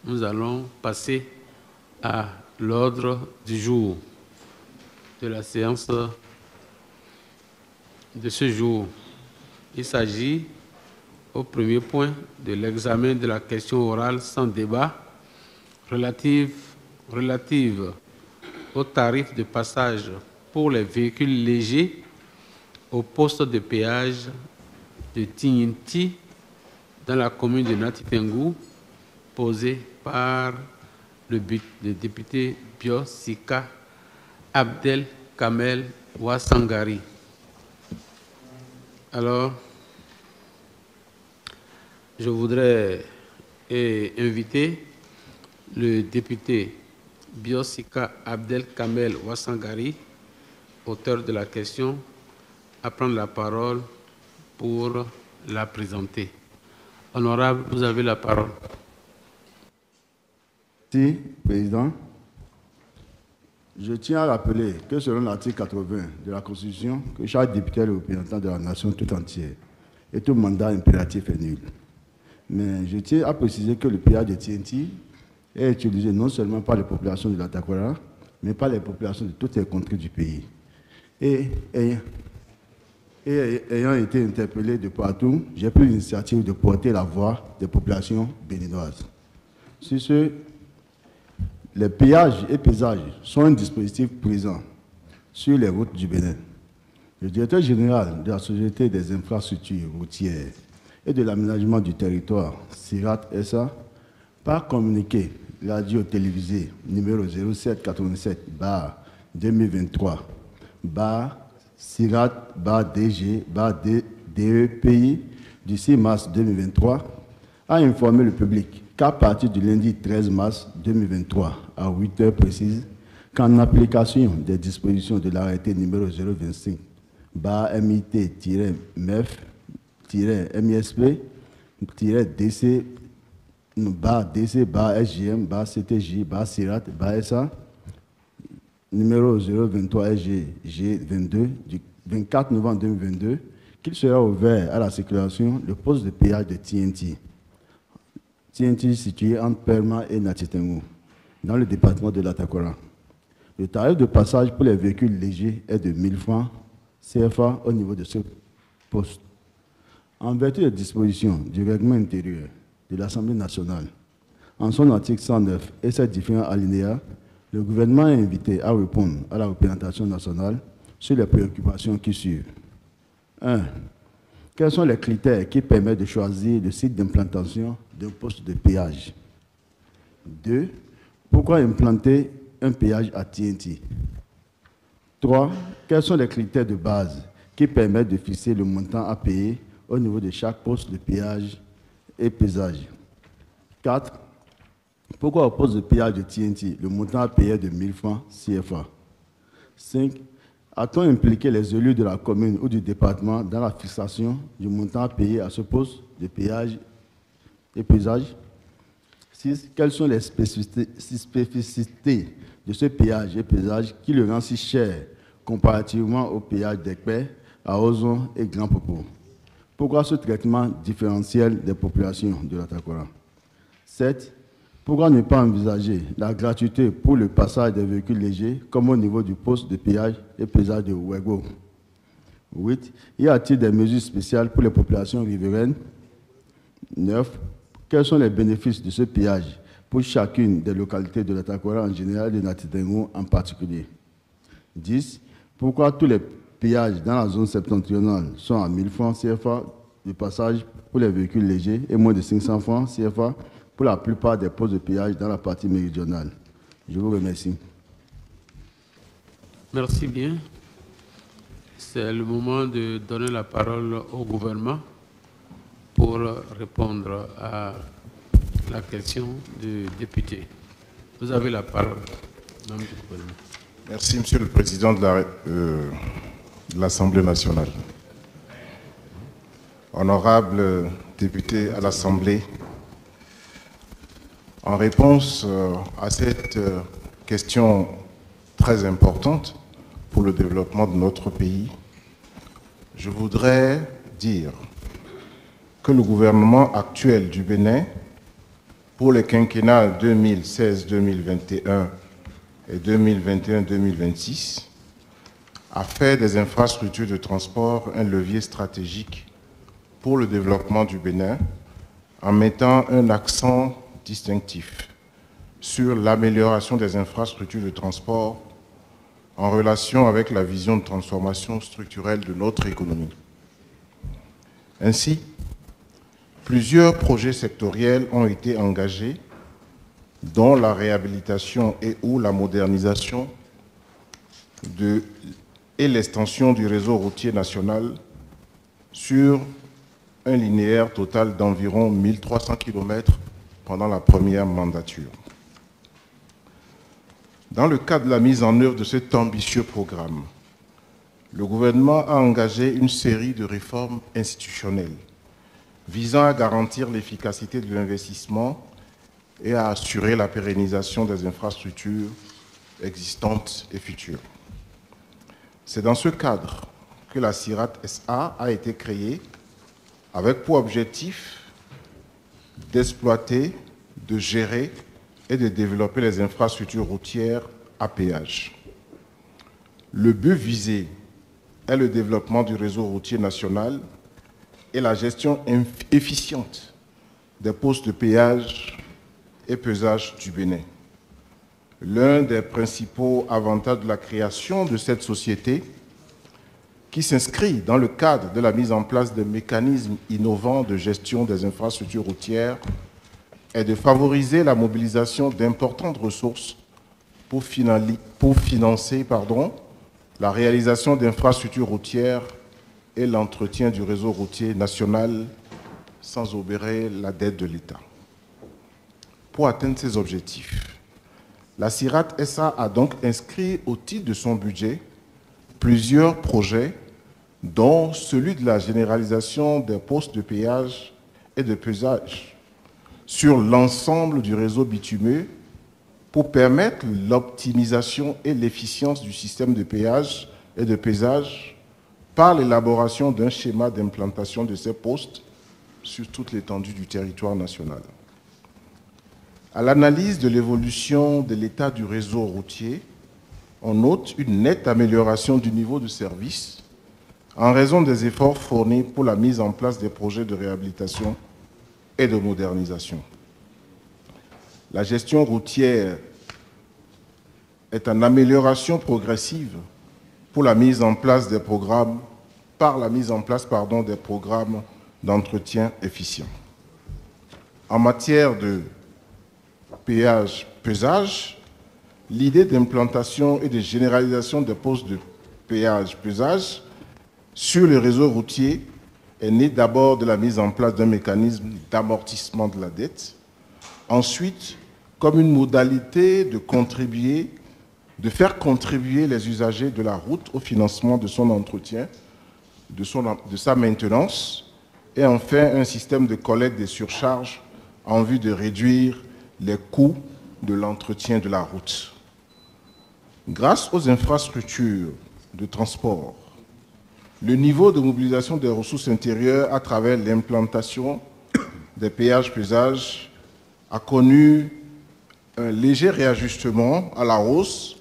nous allons passer à l'ordre du jour de la séance de ce jour. Il s'agit au premier point de l'examen de la question orale sans débat relative au tarif de passage pour les véhicules légers au poste de péage de Tininti dans la commune de Natitengou, posé par le député Bio Sika Abdel Kamel Ouassangari. Alors, je voudrais inviter le député Bio Sika Abdel Kamel Ouassangari, auteur de la question, à prendre la parole pour la présenter. Honorable, vous avez la parole. Merci, Président. Je tiens à rappeler que selon l'article 80 de la Constitution, que chaque député est le représentant de la nation tout entière et tout mandat impératif est nul. Mais je tiens à préciser que le péage de Tininti est utilisé non seulement par les populations de la Takwara, mais par les populations de toutes les contrées du pays. Et ayant été interpellé de partout, j'ai pris l'initiative de porter la voix des populations béninoises. Sur ce, les péages et paysages sont un dispositif présent sur les routes du Bénin. Le directeur général de la Société des infrastructures routières et de l'aménagement du territoire, SIRAT SA, par communiqué radio-télévisé numéro 0787-2023-SIRAT-DG-DEPI du 6 mars 2023, a informé le public qu'à partir du lundi 13 mars 2023, à 8 heures précises, qu'en application des dispositions de l'arrêté numéro 025-MIT-MISP-DC-SGM-CTJ-SIRAT-SA numéro 023-SG-G22 du 24 novembre 2022, qu'il sera ouvert à la circulation le poste de péage de Tininti. Tininti situé entre Perma et Natitengou, dans le département de la Takwara. Le tarif de passage pour les véhicules légers est de 1000 francs CFA au niveau de ce poste. En vertu des dispositions du règlement intérieur de l'Assemblée nationale, en son article 109 et ses différents alinéas, le gouvernement est invité à répondre à la représentation nationale sur les préoccupations qui suivent. 1. Quels sont les critères qui permettent de choisir le site d'implantation d'un poste de péage? 2. Pourquoi implanter un péage à Tininti? 3. Quels sont les critères de base qui permettent de fixer le montant à payer au niveau de chaque poste de péage et paysage? 4. Pourquoi au poste de péage de Tininti, le montant à payer est de 1000 francs CFA? 5. A-t-on impliqué les élus de la commune ou du département dans la fixation du montant à payer à ce poste de péage et paysage? 6. Quelles sont les spécificités de ce péage et paysage qui le rend si cher comparativement au péage d'Ekpé, à Ozon et Grand Popo? Pourquoi ce traitement différentiel des populations de la Takwara? 7. Pourquoi ne pas envisager la gratuité pour le passage des véhicules légers comme au niveau du poste de péage et paysage de Ouego? 8. Y a-t-il des mesures spéciales pour les populations riveraines? 9. Quels sont les bénéfices de ce péage pour chacune des localités de la Takwara en général et de Natitengou en particulier? 10. Pourquoi tous les péages dans la zone septentrionale sont à 1000 francs CFA de passage pour les véhicules légers et moins de 500 francs CFA pour la plupart des postes de péage dans la partie méridionale? Je vous remercie. Merci bien. C'est le moment de donner la parole au gouvernement pour répondre à la question du député. Vous avez la parole, Madame du gouvernement. Merci, Monsieur le Président de l'Assemblée nationale. Honorable député à l'Assemblée, en réponse à cette question très importante pour le développement de notre pays, je voudrais dire que le gouvernement actuel du Bénin pour les quinquennats 2016-2021 et 2021-2026 a fait des infrastructures de transport un levier stratégique pour le développement du Bénin en mettant un accent distinctif sur l'amélioration des infrastructures de transport en relation avec la vision de transformation structurelle de notre économie. Ainsi, plusieurs projets sectoriels ont été engagés, dont la réhabilitation et ou la modernisation et l'extension du réseau routier national sur un linéaire total d'environ 1300 km pendant la première mandature. Dans le cadre de la mise en œuvre de cet ambitieux programme, le gouvernement a engagé une série de réformes institutionnelles visant à garantir l'efficacité de l'investissement et à assurer la pérennisation des infrastructures existantes et futures. C'est dans ce cadre que la CIRAT SA a été créée avec pour objectif d'exploiter, de gérer et de développer les infrastructures routières à péage. Le but visé est le développement du réseau routier national et la gestion efficiente des postes de péage et pesage du Bénin. L'un des principaux avantages de la création de cette société, qui s'inscrit dans le cadre de la mise en place de mécanismes innovants de gestion des infrastructures routières, est de favoriser la mobilisation d'importantes ressources pour financer la réalisation d'infrastructures routières et l'entretien du réseau routier national sans obérer la dette de l'État. Pour atteindre ces objectifs, la CIRAT SA a donc inscrit au titre de son budget plusieurs projets, dont celui de la généralisation des postes de péage et de pesage sur l'ensemble du réseau bitumeux pour permettre l'optimisation et l'efficience du système de péage et de pesage par l'élaboration d'un schéma d'implantation de ces postes sur toute l'étendue du territoire national. À l'analyse de l'évolution de l'état du réseau routier, on note une nette amélioration du niveau de service en raison des efforts fournis pour la mise en place des projets de réhabilitation et de modernisation. La gestion routière est en amélioration progressive pour la mise en place des programmes, des programmes d'entretien efficients. En matière de péage-pesage, l'idée d'implantation et de généralisation des postes de péage-pesage sur le réseau routier est née d'abord de la mise en place d'un mécanisme d'amortissement de la dette, ensuite comme une modalité de faire contribuer les usagers de la route au financement de son entretien, de sa maintenance, et enfin un système de collecte des surcharges en vue de réduire les coûts de l'entretien de la route. Grâce aux infrastructures de transport, le niveau de mobilisation des ressources intérieures à travers l'implantation des péages-pesages a connu un léger réajustement à la hausse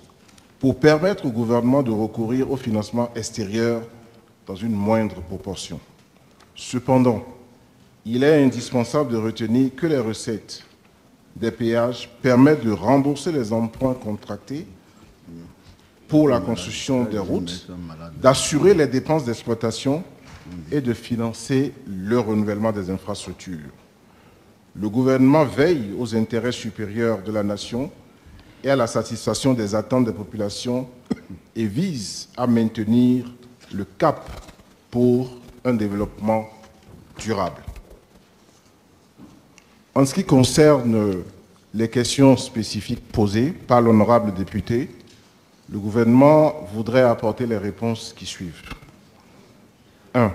pour permettre au gouvernement de recourir au financement extérieur dans une moindre proportion. Cependant, il est indispensable de retenir que les recettes des péages permettent de rembourser les emprunts contractés pour la construction des routes, d'assurer les dépenses d'exploitation et de financer le renouvellement des infrastructures. Le gouvernement veille aux intérêts supérieurs de la nation et à la satisfaction des attentes des populations et vise à maintenir le cap pour un développement durable. En ce qui concerne les questions spécifiques posées par l'honorable député, le gouvernement voudrait apporter les réponses qui suivent. 1.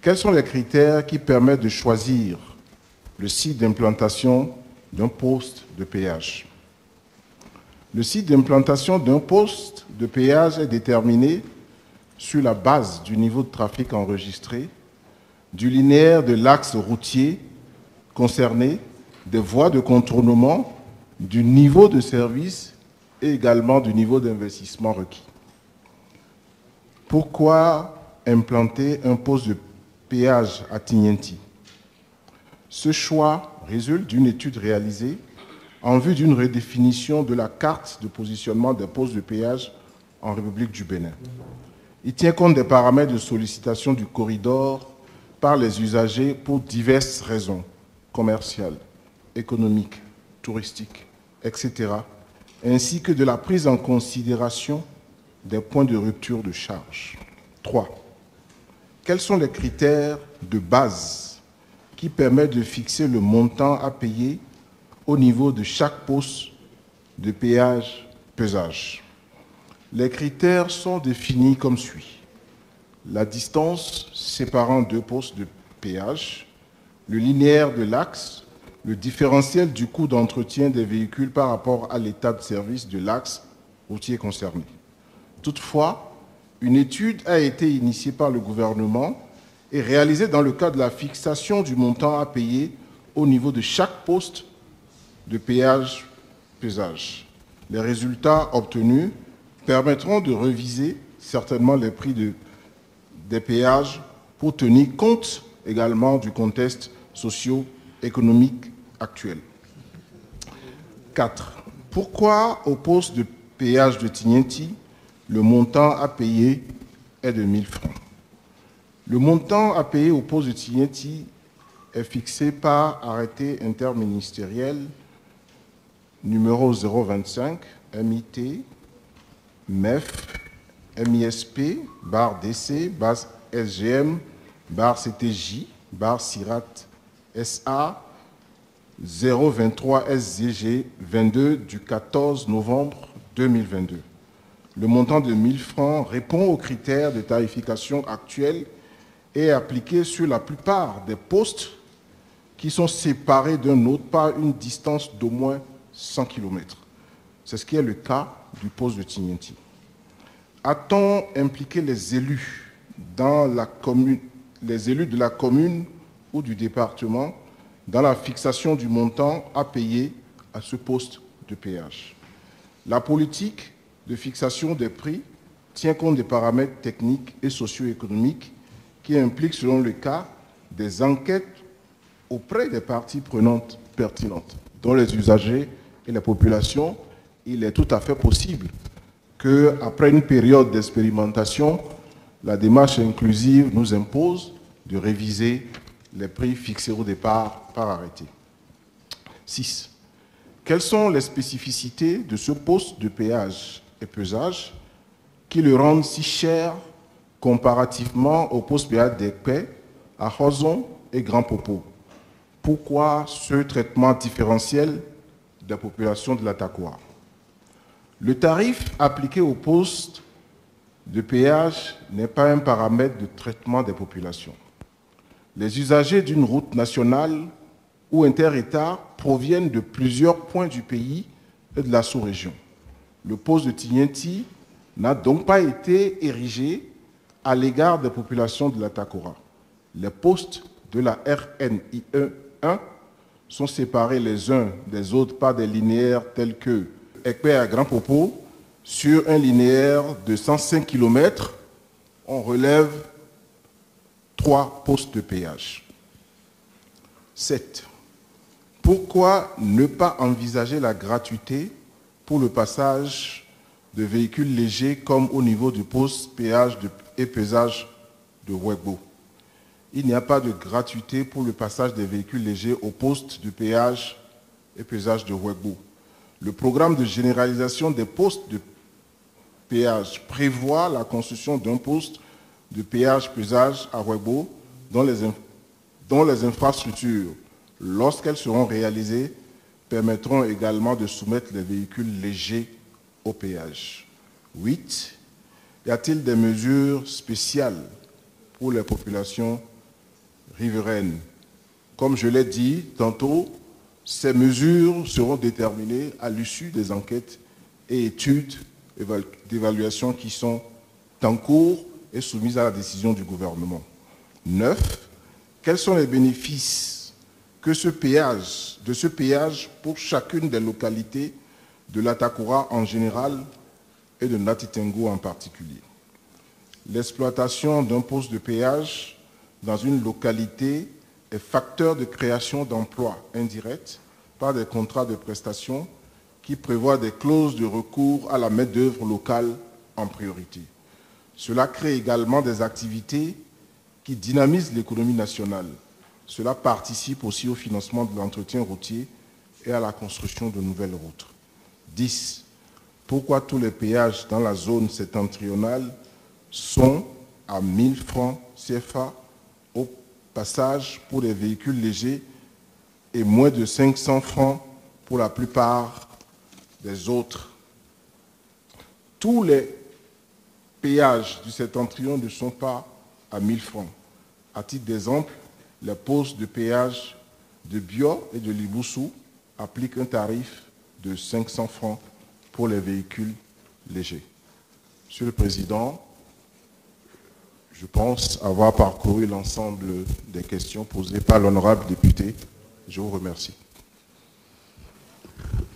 Quels sont les critères qui permettent de choisir le site d'implantation d'un poste de péage? Le site d'implantation d'un poste de péage est déterminé sur la base du niveau de trafic enregistré, du linéaire de l'axe routier concerné des voies de contournement, du niveau de service et également du niveau d'investissement requis. Pourquoi implanter un poste de péage à Tignenti? Ce choix résulte d'une étude réalisée en vue d'une redéfinition de la carte de positionnement des postes de péage en République du Bénin. Il tient compte des paramètres de sollicitation du corridor par les usagers pour diverses raisons, commerciales, économiques, touristiques, etc., ainsi que de la prise en considération des points de rupture de charge. 3. Quels sont les critères de base qui permettent de fixer le montant à payer au niveau de chaque poste de péage-pesage? Les critères sont définis comme suit. La distance séparant deux postes de péage, le linéaire de l'axe, le différentiel du coût d'entretien des véhicules par rapport à l'état de service de l'axe routier concerné. Toutefois, une étude a été initiée par le gouvernement et réalisée dans le cadre de la fixation du montant à payer au niveau de chaque poste de péage-pesage. Les résultats obtenus permettront de réviser certainement les prix des péages pour tenir compte également du contexte socio-économique actuel. 4. Pourquoi au poste de péage de Tignenti, le montant à payer est de 1 000 francs? Le montant à payer au poste de Tignenti est fixé par arrêté interministériel numéro 025 MIT MEF MISP barre DC barre SGM barre CTJ barre SIRAT SA 023 SZG 22 du 14 novembre 2022. Le montant de 1 000 francs répond aux critères de tarification actuels et est appliqué sur la plupart des postes qui sont séparés d'un autre par une distance d'au moins 100 km. C'est ce qui est le cas du poste de Tignenti. A-t-on impliqué les élus de la commune ou du département dans la fixation du montant à payer à ce poste de péage? La politique de fixation des prix tient compte des paramètres techniques et socio-économiques qui impliquent, selon le cas, des enquêtes auprès des parties prenantes pertinentes, dont les usagers et la population. Il est tout à fait possible qu'après une période d'expérimentation, la démarche inclusive nous impose de réviser les prix fixés au départ par arrêté. 6. Quelles sont les spécificités de ce poste de péage et pesage qui le rendent si cher comparativement au poste péage d'Ekpé, à Hozon et Grand Popo? Pourquoi ce traitement différentiel de la population de l'Atakoa? Le tarif appliqué au poste de péage n'est pas un paramètre de traitement des populations. Les usagers d'une route nationale ou inter-État proviennent de plusieurs points du pays et de la sous-région. Le poste de Tignenti n'a donc pas été érigé à l'égard des populations de l'Atakora. Les postes de la RNIE 1 sont séparés les uns des autres par des linéaires tels que Ekpé à Grand Popo. Sur un linéaire de 105 km, on relève 3 postes de péage. 7. Pourquoi ne pas envisager la gratuité pour le passage de véhicules légers comme au niveau du poste péage et pesage de Wegbo? Il n'y a pas de gratuité pour le passage des véhicules légers au poste de péage et pesage de Wegbo. Le programme de généralisation des postes de péage prévoit la construction d'un poste de péage-pesage à Wegbo dont les infrastructures, lorsqu'elles seront réalisées, permettront également de soumettre les véhicules légers au péage. 8. Y a-t-il des mesures spéciales pour les populations riveraines? Comme je l'ai dit tantôt, ces mesures seront déterminées à l'issue des enquêtes et études d'évaluation qui sont en cours et soumises à la décision du gouvernement. 9. Quels sont les bénéfices de ce péage pour chacune des localités de l'Atakura en général et de Nati Tengu en particulier. L'exploitation d'un poste de péage dans une localité est facteur de création d'emplois indirects par des contrats de prestation qui prévoient des clauses de recours à la main-d'œuvre locale en priorité. Cela crée également des activités qui dynamisent l'économie nationale. Cela participe aussi au financement de l'entretien routier et à la construction de nouvelles routes. 10. Pourquoi tous les péages dans la zone septentrionale sont à 1000 francs CFA au passage pour les véhicules légers et moins de 500 francs pour la plupart des autres? Tous les péages du septentrion ne sont pas à 1000 francs. À titre d'exemple, les postes de péage de Bio et de Liboussou appliquent un tarif de 500 francs pour les véhicules légers. Monsieur le Président, je pense avoir parcouru l'ensemble des questions posées par l'honorable député. Je vous remercie.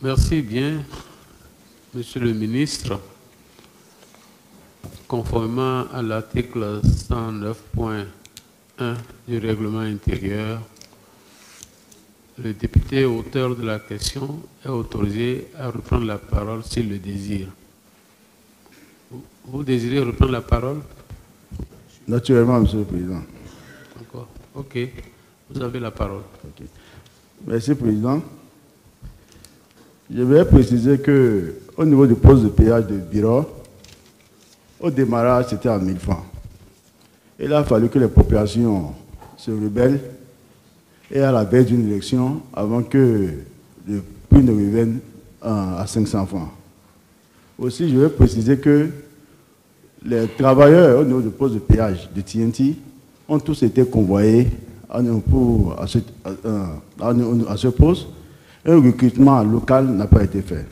Merci bien, Monsieur le ministre. Conformément à l'article 109.1 du règlement intérieur, le député auteur de la question est autorisé à reprendre la parole s'il le désire. Vous désirez reprendre la parole? Naturellement, Monsieur le Président. D'accord. OK. Vous avez la parole. Okay. Merci, Président. Je vais préciser qu'au niveau du poste de péage de Biro, au démarrage, c'était à 1000 francs. Il a fallu que les populations se rebellent et à la veille d'une élection, avant que le prix ne revienne à 500 francs. Aussi, je vais préciser que les travailleurs au niveau du poste de péage de TNT ont tous été convoyés à ce poste. Un recrutement local n'a pas été fait.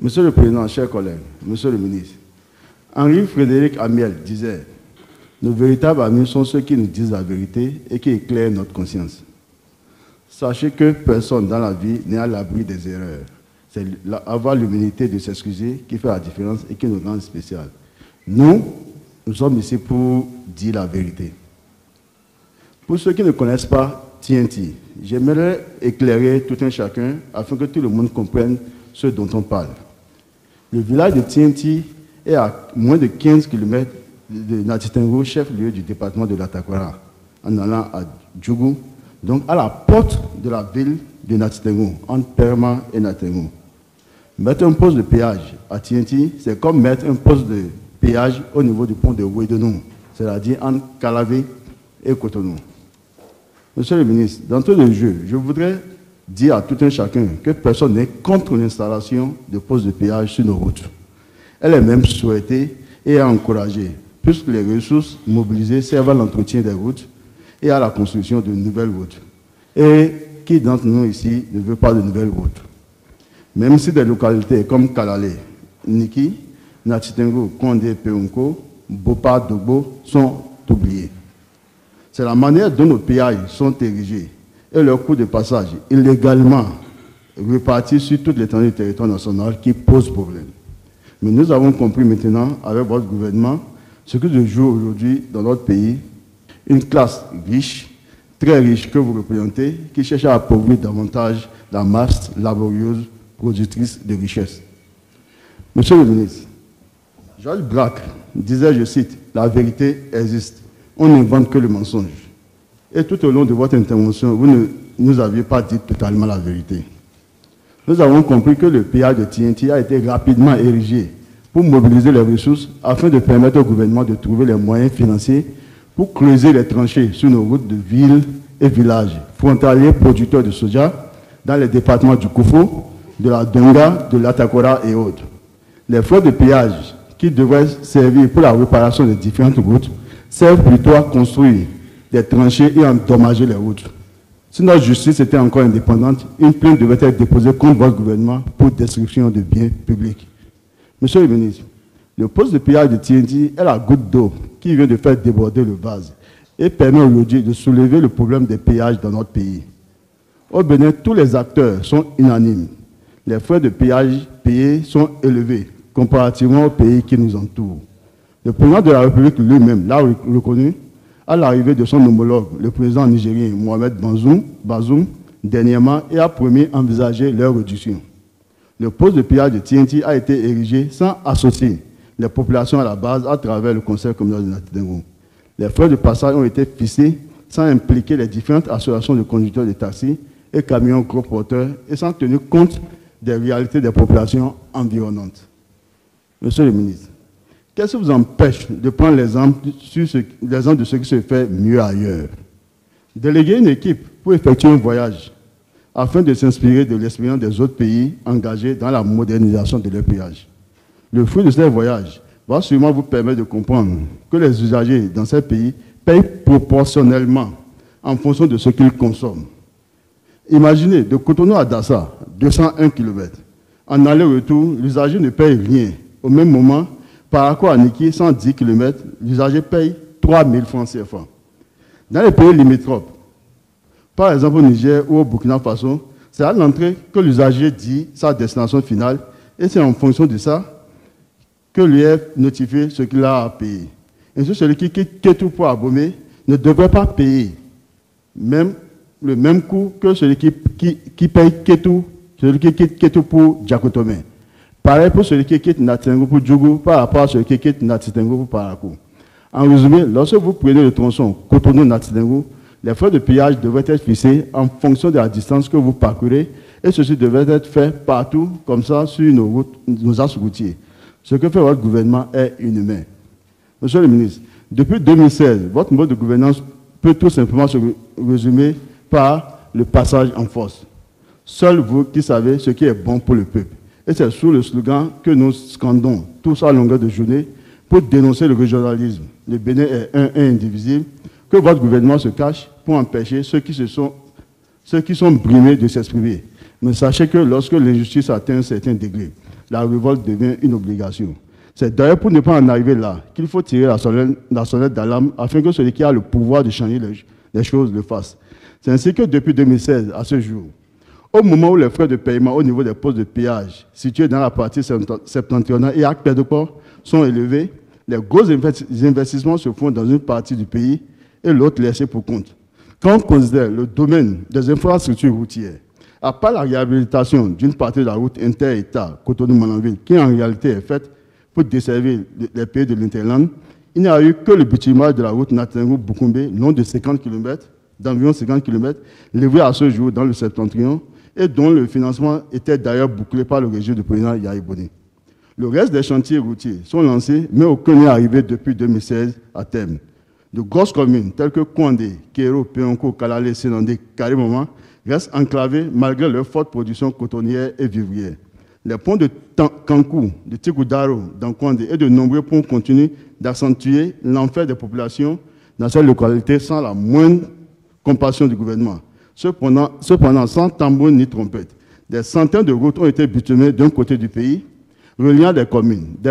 Monsieur le Président, chers collègues, Monsieur le ministre, Henri-Frédéric Amiel disait: nos véritables amis sont ceux qui nous disent la vérité et qui éclairent notre conscience. Sachez que personne dans la vie n'est à l'abri des erreurs. C'est avoir l'humilité de s'excuser qui fait la différence et qui nous rend spécial. Nous sommes ici pour dire la vérité. Pour ceux qui ne connaissent pas TNT, j'aimerais éclairer tout un chacun afin que tout le monde comprenne ce dont on parle. Le village de TNT est à moins de 15 km de Nati Tengu, chef-lieu du département de l'Atakura, en allant à Djougou, donc à la porte de la ville de Nati Tengu, entre Perma et Nati Tengu. Mettre un poste de péage à TNT, c'est comme mettre un poste de péage au niveau du pont de Ouédonou, c'est-à-dire entre Calavé et Cotonou. Monsieur le ministre, d'entrée de jeu, je voudrais dire à tout un chacun que personne n'est contre l'installation de postes de péage sur nos routes. Elle est même souhaitée et encouragée, puisque les ressources mobilisées servent à l'entretien des routes et à la construction de nouvelles routes. Et qui d'entre nous ici ne veut pas de nouvelles routes? Même si des localités comme Kalale, Niki, Nati Tengu, Kondé, Peunko, Bopa, Dogbo sont oubliés. C'est la manière dont nos péages sont érigés et leur coût de passage illégalement répartis sur toute l'étendue du territoire national qui pose problème. Mais nous avons compris maintenant, avec votre gouvernement, ce que je joue aujourd'hui dans notre pays, une classe riche, très riche que vous représentez, qui cherche à appauvrir davantage la masse laborieuse productrice de richesse. Monsieur le ministre, Georges Braque disait, je cite, « La vérité existe. On n'invente que le mensonge. » Et tout au long de votre intervention, vous ne nous aviez pas dit totalement la vérité. Nous avons compris que le péage de TNT a été rapidement érigé pour mobiliser les ressources afin de permettre au gouvernement de trouver les moyens financiers pour creuser les tranchées sur nos routes de villes et villages, frontaliers producteurs de soja, dans les départements du Koufou, de la Donga, de l'Atakora et autres. Les flottes de péage qui devraient servir pour la réparation des différentes routes servent plutôt à construire des tranchées et endommager les routes. Si notre justice était encore indépendante, une plainte devait être déposée contre votre gouvernement pour destruction de biens publics. Monsieur le ministre, le poste de péage de TNT est la goutte d'eau qui vient de faire déborder le vase et permet aujourd'hui de soulever le problème des péages dans notre pays. Au Bénin, tous les acteurs sont unanimes. Les frais de péage payés sont élevés comparativement aux pays qui nous entourent. Le président de la République lui-même l'a reconnu à l'arrivée de son homologue, le président nigérien Mohamed Bazoum, dernièrement, et a promis envisager leur réduction. Le poste de péage de TNT a été érigé sans associer les populations à la base à travers le Conseil communal de Nati Tengu. Les frais de passage ont été fixés sans impliquer les différentes associations de conducteurs de taxis et camions gros porteurs et sans tenir compte des réalités des populations environnantes. Monsieur le ministre, qu'est-ce qui vous empêche de prendre l'exemple de ce qui se fait mieux ailleurs? Déléguer une équipe pour effectuer un voyage afin de s'inspirer de l'expérience des autres pays engagés dans la modernisation de leurs péages. Le fruit de ces voyages va sûrement vous permettre de comprendre que les usagers dans ces pays payent proportionnellement en fonction de ce qu'ils consomment. Imaginez, de Cotonou à Dassa, 201 km. En aller-retour, l'usager ne paye rien. Au même moment, par rapport à Niki, 110 km, l'usager paye 3 000 francs CFA. Dans les pays limitrophes, par exemple au Niger ou au Burkina Faso, c'est à l'entrée que l'usager dit sa destination finale et c'est en fonction de ça que lui est notifié ce qu'il a à payer. Ainsi, celui qui quitte Kétou pour Abomey ne devrait pas payer le même coût que celui qui paye Kétou, celui qui quitte Kétou pour Djakotome. Pareil pour celui qui quitte Nati Tengu pour Djougou par rapport à celui qui quitte Nati Tengu pour Parakou. En résumé, lorsque vous prenez le tronçon Cotonou-Nati Tengu, les frais de péage devraient être fixés en fonction de la distance que vous parcourez et ceci devrait être fait partout, comme ça, sur nos axes routiers. Ce que fait votre gouvernement est inhumain. Monsieur le ministre, depuis 2016, votre mode de gouvernance peut tout simplement se résumer par le passage en force. Seul vous qui savez ce qui est bon pour le peuple. Et c'est sous le slogan que nous scandons tous à longueur de journée pour dénoncer le régionalisme. Le Bénin est un et indivisible, que votre gouvernement se cache pour empêcher ceux qui sont brimés de s'exprimer. Mais sachez que lorsque l'injustice atteint un certain degré, la révolte devient une obligation. C'est d'ailleurs pour ne pas en arriver là qu'il faut tirer la sonnette d'alarme afin que celui qui a le pouvoir de changer les choses le fasse. C'est ainsi que depuis 2016 à ce jour, au moment où les frais de paiement au niveau des postes de péage situés dans la partie septentrionale et actes de port sont élevés, les gros investissements se font dans une partie du pays et l'autre laissé pour compte. Quand on considère le domaine des infrastructures routières, à part la réhabilitation d'une partie de la route inter-État Cotonou-Mananville, qui en réalité est faite pour desservir les pays de l'Interland, il n'y a eu que le bitumage de la route Nati Tengu-Boukoumbe, long de 50 km, d'environ 50 km, livré à ce jour dans le septentrion, et dont le financement était d'ailleurs bouclé par le régime du président Yahya Boni. Le reste des chantiers routiers sont lancés, mais aucun n'est arrivé depuis 2016 à terme. De grosses communes telles que Kouandé, Kéro, Péonko, Kalale, Sénandé, Karimoma restent enclavées malgré leur forte production cotonnière et vivrière. Les ponts de Kankou, de Tigoudaro, d'Ankouandé et de nombreux ponts continuent d'accentuer l'enfer des populations dans cette localité sans la moindre compassion du gouvernement. Cependant, sans tambour ni trompette, des centaines de routes ont été bitumées d'un côté du pays, reliant des communes, des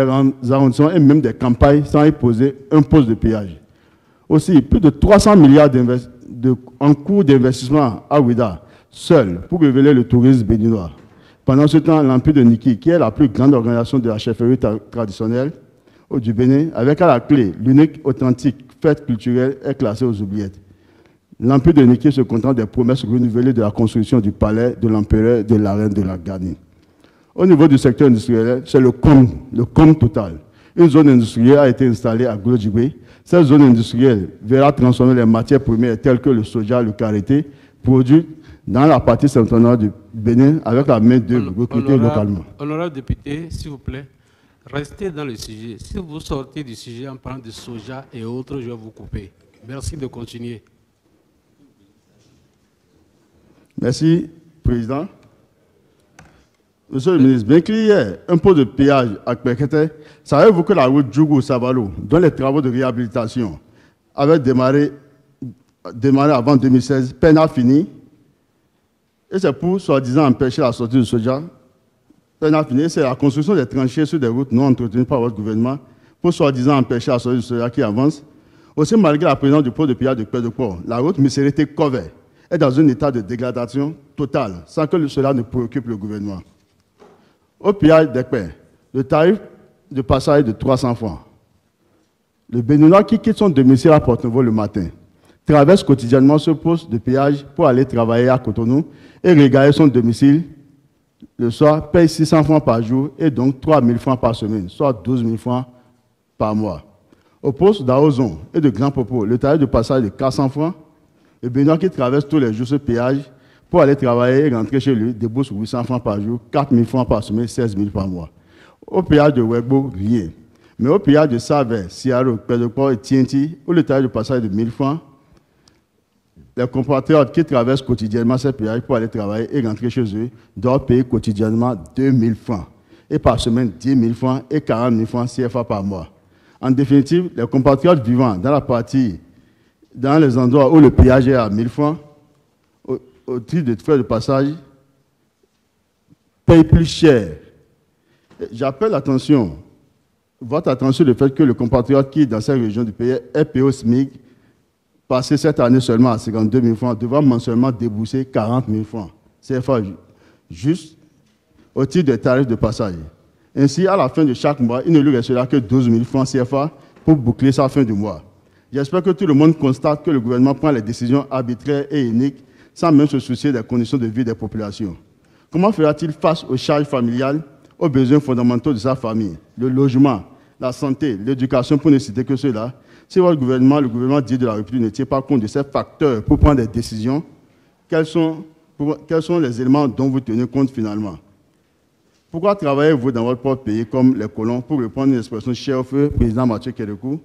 arrondissements et même des campagnes sans y poser un poste de péage. Aussi, plus de 300 milliards en cours d'investissement à Ouida, seul, pour révéler le tourisme béninois. Pendant ce temps, l'Empire de Niki, qui est la plus grande organisation de la chefferie traditionnelle du Bénin, avec à la clé l'unique authentique fête culturelle, est classée aux oubliettes. L'Empire de Niki se contente des promesses renouvelées de la construction du palais de l'empereur et de la reine de la Ghani. Au niveau du secteur industriel, c'est le com total. Une zone industrielle a été installée à Glodjibé. Cette zone industrielle verra transformer les matières premières telles que le soja, le karité, produits dans la partie septentrionale du Bénin avec la main-d'œuvre recrutée localement. Honorable député, s'il vous plaît, restez dans le sujet. Si vous sortez du sujet en parlant de soja et autres, je vais vous couper. Merci de continuer. Merci, Président. Monsieur le ministre, bien qu'il y ait un pot de péage à Kpekete, savez-vous que la route Djougou-Savalo, dont les travaux de réhabilitation avaient démarré avant 2016, peine à finir, et c'est pour, soi-disant, empêcher la sortie du soja, peine à finir, c'est la construction des tranchées sur des routes non entretenues par votre gouvernement, pour, soi-disant, empêcher la sortie du soja qui avance. Aussi, malgré la présence du port de péage de Cœur de Port, la route Misérité-Covey est dans un état de dégradation totale, sans que cela ne préoccupe le gouvernement. Au péage d'Ekpé, le tarif de passage est de 300 francs. Le Béninois qui quitte son domicile à Port-Nouveau le matin traverse quotidiennement ce poste de péage pour aller travailler à Cotonou et regagner son domicile le soir, paye 600 francs par jour et donc 3 000 francs par semaine, soit 12 000 francs par mois. Au poste d'Aozon et de Grand Popo, le tarif de passage est de 400 francs. Le Béninois qui traverse tous les jours ce péage pour aller travailler et rentrer chez lui débourse 800 francs par jour, 4 000 francs par semaine, 16 000 par mois. Au péage de Wegbo, rien. Mais au péage de Savé, Siaro, Pédoport et Tienti, où le tarif de passage est de 1 000 francs, les compatriotes qui traversent quotidiennement ces péages pour aller travailler et rentrer chez eux doivent payer quotidiennement 2 000 francs et par semaine 10 000 francs et 40 000 francs CFA par mois. En définitive, les compatriotes vivant dans les endroits où le péage est à 1 000 francs, au titre de frais de passage, payent plus cher. J'appelle votre attention sur le fait que le compatriote qui, dans cette région du pays, est payé au SMIC, passé cette année seulement à 52 000 francs, devra mensuellement débourser 40 000 francs CFA juste au titre des tarifs de passage. Ainsi, à la fin de chaque mois, il ne lui restera que 12 000 francs CFA pour boucler sa fin du mois. J'espère que tout le monde constate que le gouvernement prend les décisions arbitraires et iniques sans même se soucier des conditions de vie des populations. Comment fera-t-il face aux charges familiales, aux besoins fondamentaux de sa famille, le logement, la santé, l'éducation, pour ne citer que cela, si le gouvernement dit de la République ne tient pas compte de ces facteurs pour prendre des décisions, quels sont les éléments dont vous tenez compte finalement? Pourquoi travaillez-vous dans votre propre pays comme les colons, pour reprendre une expression chère au feu président Mathieu Kérékou?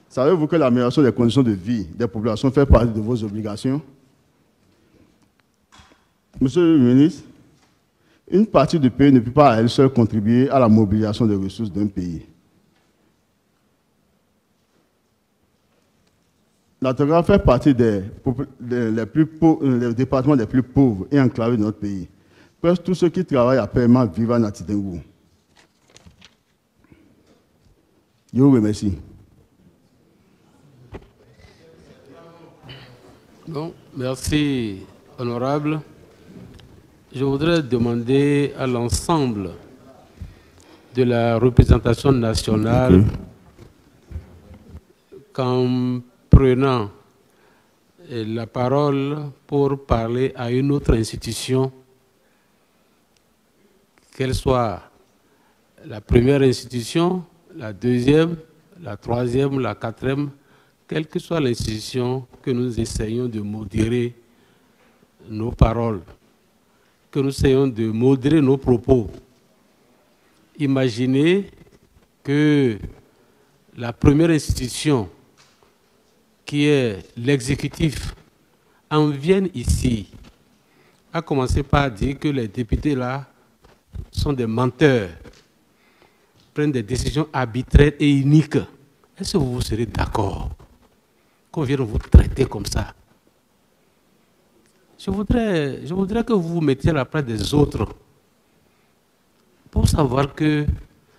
Savez-vous que l'amélioration des conditions de vie des populations fait partie de vos obligations? Monsieur le ministre, une partie du pays ne peut pas à elle seule contribuer à la mobilisation des ressources d'un pays. La Togara fait partie des départements les plus pauvres et enclavés de notre pays. Presque tous ceux qui travaillent à paiement vivent à Nati Tengou. Je vous remercie. Bon, merci, honorable. Je voudrais demander à l'ensemble de la représentation nationale, qu'en prenant la parole pour parler à une autre institution, qu'elle soit la première institution, la deuxième, la troisième, la quatrième, quelle que soit l'institution, que nous essayons de modérer nos paroles, que nous essayons de modérer nos propos. Imaginez que la première institution, qui est l'exécutif, en vienne ici, à commencer par dire que les députés là sont des menteurs, prennent des décisions arbitraires et iniques. Est-ce que vous serez d'accord qu'on vienne vous traiter comme ça? Je voudrais que vous vous mettiez à la place des autres pour savoir que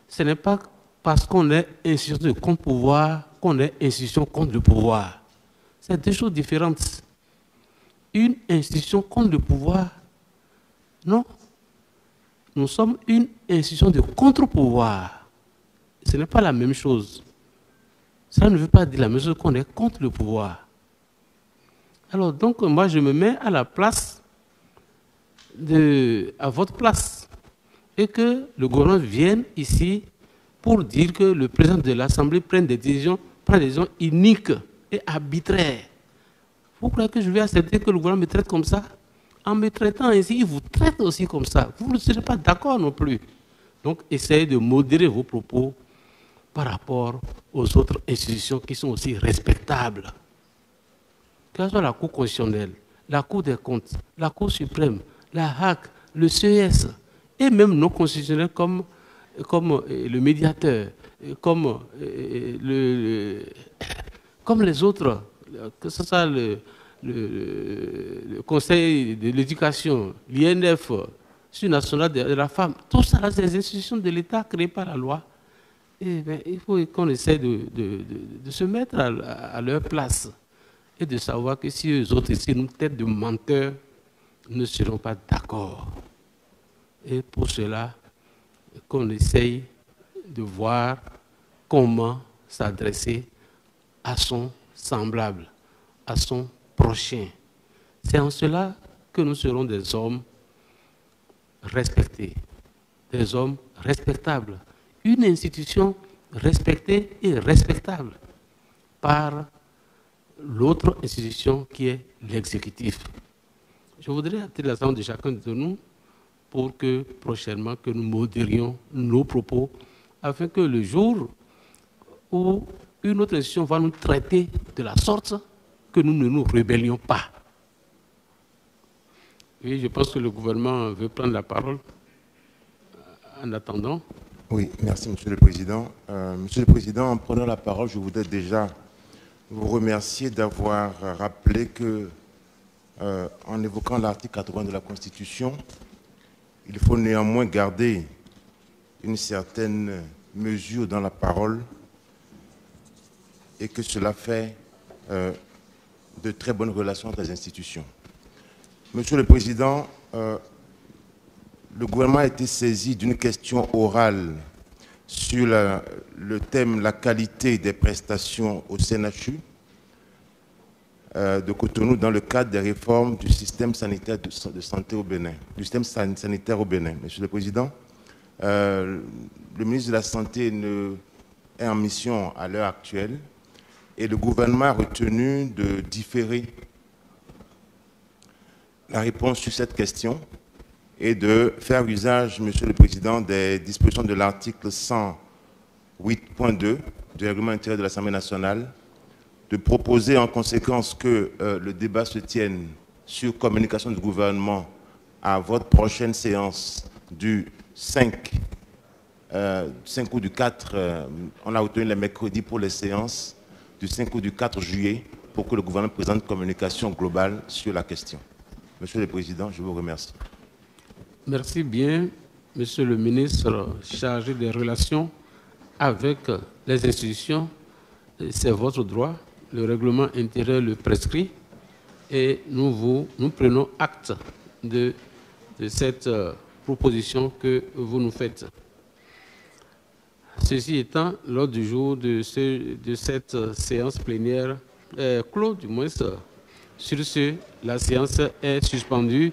ce n'est pas parce qu'on est institution de contre-pouvoir qu'on est institution contre le pouvoir. C'est deux choses différentes. Une institution contre le pouvoir, non. Nous sommes une institution de contre-pouvoir. Ce n'est pas la même chose. Cela ne veut pas dire la même chose qu'on est contre le pouvoir. Alors, donc, moi, je me mets à la place, à votre place, et que le gouvernement vienne ici pour dire que le président de l'Assemblée prend des décisions iniques et arbitraires. Vous croyez que je vais accepter que le gouvernement me traite comme ça? En me traitant ainsi, il vous traite aussi comme ça. Vous ne serez pas d'accord non plus. Donc, essayez de modérer vos propos par rapport aux autres institutions qui sont aussi respectables. Que ce soit la Cour constitutionnelle, la Cour des comptes, la Cour suprême, la HAC, le CES, et même nos constitutionnels comme le médiateur, comme les autres, que ce soit le Conseil de l'éducation, l'INF, Institut national de la femme, tout ça, c'est des institutions de l'État créées par la loi Eh bien, il faut qu'on essaie de se mettre à leur place et de savoir que si eux autres, ici, une tête de menteurs, ne seront pas d'accord. Et pour cela, qu'on essaye de voir comment s'adresser à son semblable, à son prochain. C'est en cela que nous serons des hommes respectés, des hommes respectables. Une institution respectée et respectable par l'autre institution qui est l'exécutif. Je voudrais attirer l'attention de chacun de nous pour que prochainement que nous modérions nos propos afin que le jour où une autre institution va nous traiter de la sorte, que nous ne nous rébellions pas. Oui, je pense que le gouvernement veut prendre la parole en attendant. Oui, merci Monsieur le Président. Monsieur le Président, en prenant la parole, je voudrais déjà vous remercier d'avoir rappelé que, en évoquant l'article 80 de la Constitution, il faut néanmoins garder une certaine mesure dans la parole et que cela fait de très bonnes relations entre les institutions. Monsieur le Président, le gouvernement a été saisi d'une question orale sur le thème « La qualité des prestations au CNHU » de Cotonou dans le cadre des réformes du système sanitaire de santé au Bénin, du système sanitaire au Bénin. Monsieur le Président, le ministre de la Santé est en mission à l'heure actuelle et le gouvernement a retenu de différer la réponse sur cette question et de faire usage, Monsieur le Président, des dispositions de l'article 108.2 du règlement intérieur de l'Assemblée nationale, de proposer en conséquence que le débat se tienne sur communication du gouvernement à votre prochaine séance du 5 ou du 4, on a retenu les mercredis pour les séances du 5 ou du 4 juillet pour que le gouvernement présente communication globale sur la question. Monsieur le Président, je vous remercie. Merci bien, Monsieur le ministre chargé des relations avec les institutions. C'est votre droit. Le règlement intérieur le prescrit et nous prenons acte de cette proposition que vous nous faites. Ceci étant, l'ordre du jour de cette séance plénière clos, du moins. Sur ce, la séance est suspendue.